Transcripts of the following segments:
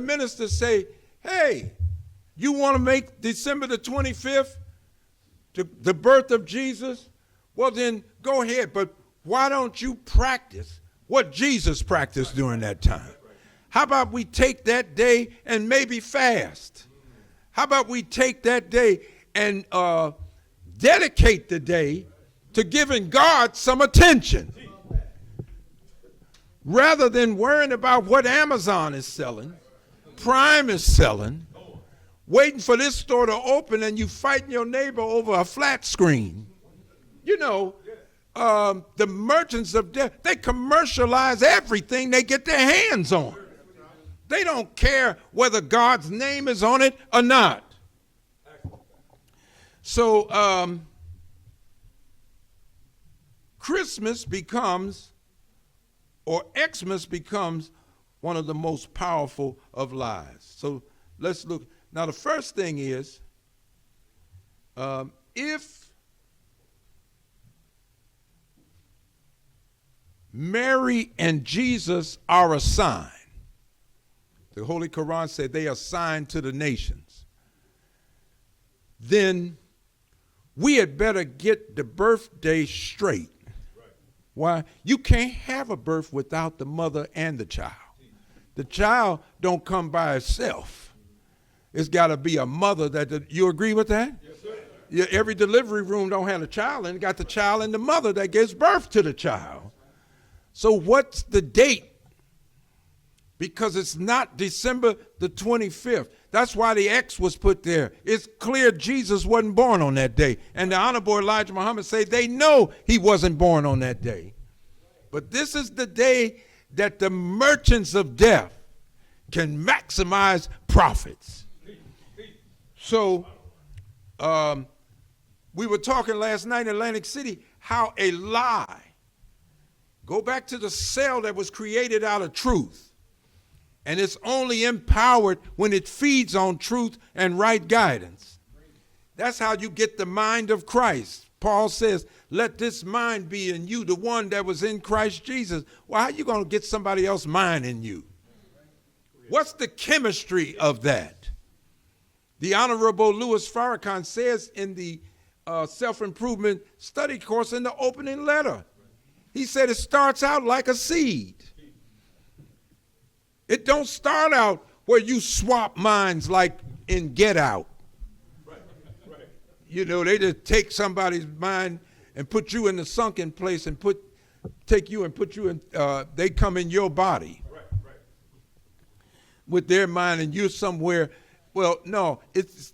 the minister say, hey, you want to make December the 25th the birth of Jesus? Well, then go ahead. But why don't you practice what Jesus practiced during that time? How about we take that day and maybe fast? How about we take that day and dedicate the day to giving God some attention? Rather than worrying about what Amazon is selling, Prime is selling, waiting for this store to open and you fighting your neighbor over a flat screen. You know, the merchants of death, they commercialize everything they get their hands on. They don't care whether God's name is on it or not. So Christmas becomes, or Xmas becomes, one of the most powerful of lies. So let's look. Now the first thing is, if Mary and Jesus are a sign, the Holy Quran said they are sign to the nations, then we had better get the birthday straight. Why? You can't have a birth without the mother and the child. The child don't come by itself. It's got to be a mother you agree with that? Yes, sir. Yeah, every delivery room don't have a child and got the child and the mother that gives birth to the child. So what's the date? Because it's not December the 25th. That's why the X was put there. It's clear Jesus wasn't born on that day. And the Honorable Elijah Muhammad say they know he wasn't born on that day. But this is the day that the merchants of death can maximize profits. So we were talking last night in Atlantic City how a lie, go back to the cell that was created out of truth. And it's only empowered when it feeds on truth and right guidance. That's how you get the mind of Christ. Paul says, let this mind be in you, the one that was in Christ Jesus. Well, how are you going to get somebody else's mind in you? What's the chemistry of that? The Honorable Louis Farrakhan says in the self-improvement study course in the opening letter, he said it starts out like a seed. It don't start out where you swap minds like in Get Out. Right. You know, they just take somebody's mind and put you in the sunken place and take you and put you in, they come in your body. Right. With their mind and you're somewhere. Well, no,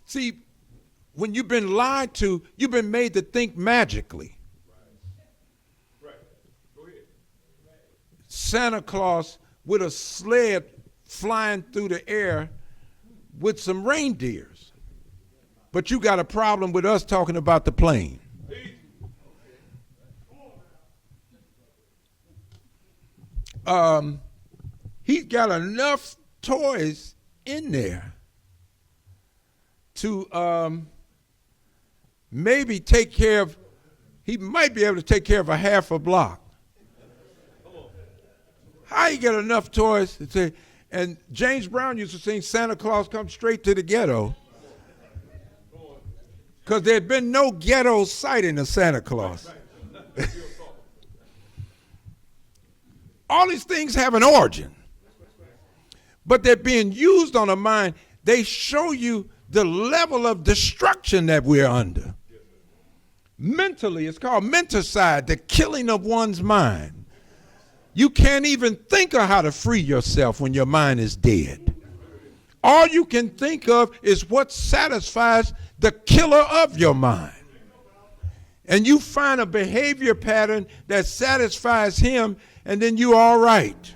see, when you've been lied to, you've been made to think magically. Right. Go ahead. Santa Claus with a sled flying through the air with some reindeers. But you got a problem with us talking about the plane. He's got enough toys in there to maybe take care of, he might be able to take care of a half a block. How you get enough toys to say, and James Brown used to sing Santa Claus comes straight to the ghetto, because there'd been no ghetto sighting of Santa Claus. All these things have an origin, but they're being used on a mind. They show you the level of destruction that we're under. Mentally, it's called menticide, the killing of one's mind. You can't even think of how to free yourself when your mind is dead. All you can think of is what satisfies the killer of your mind. And you find a behavior pattern that satisfies him, and then you're all right.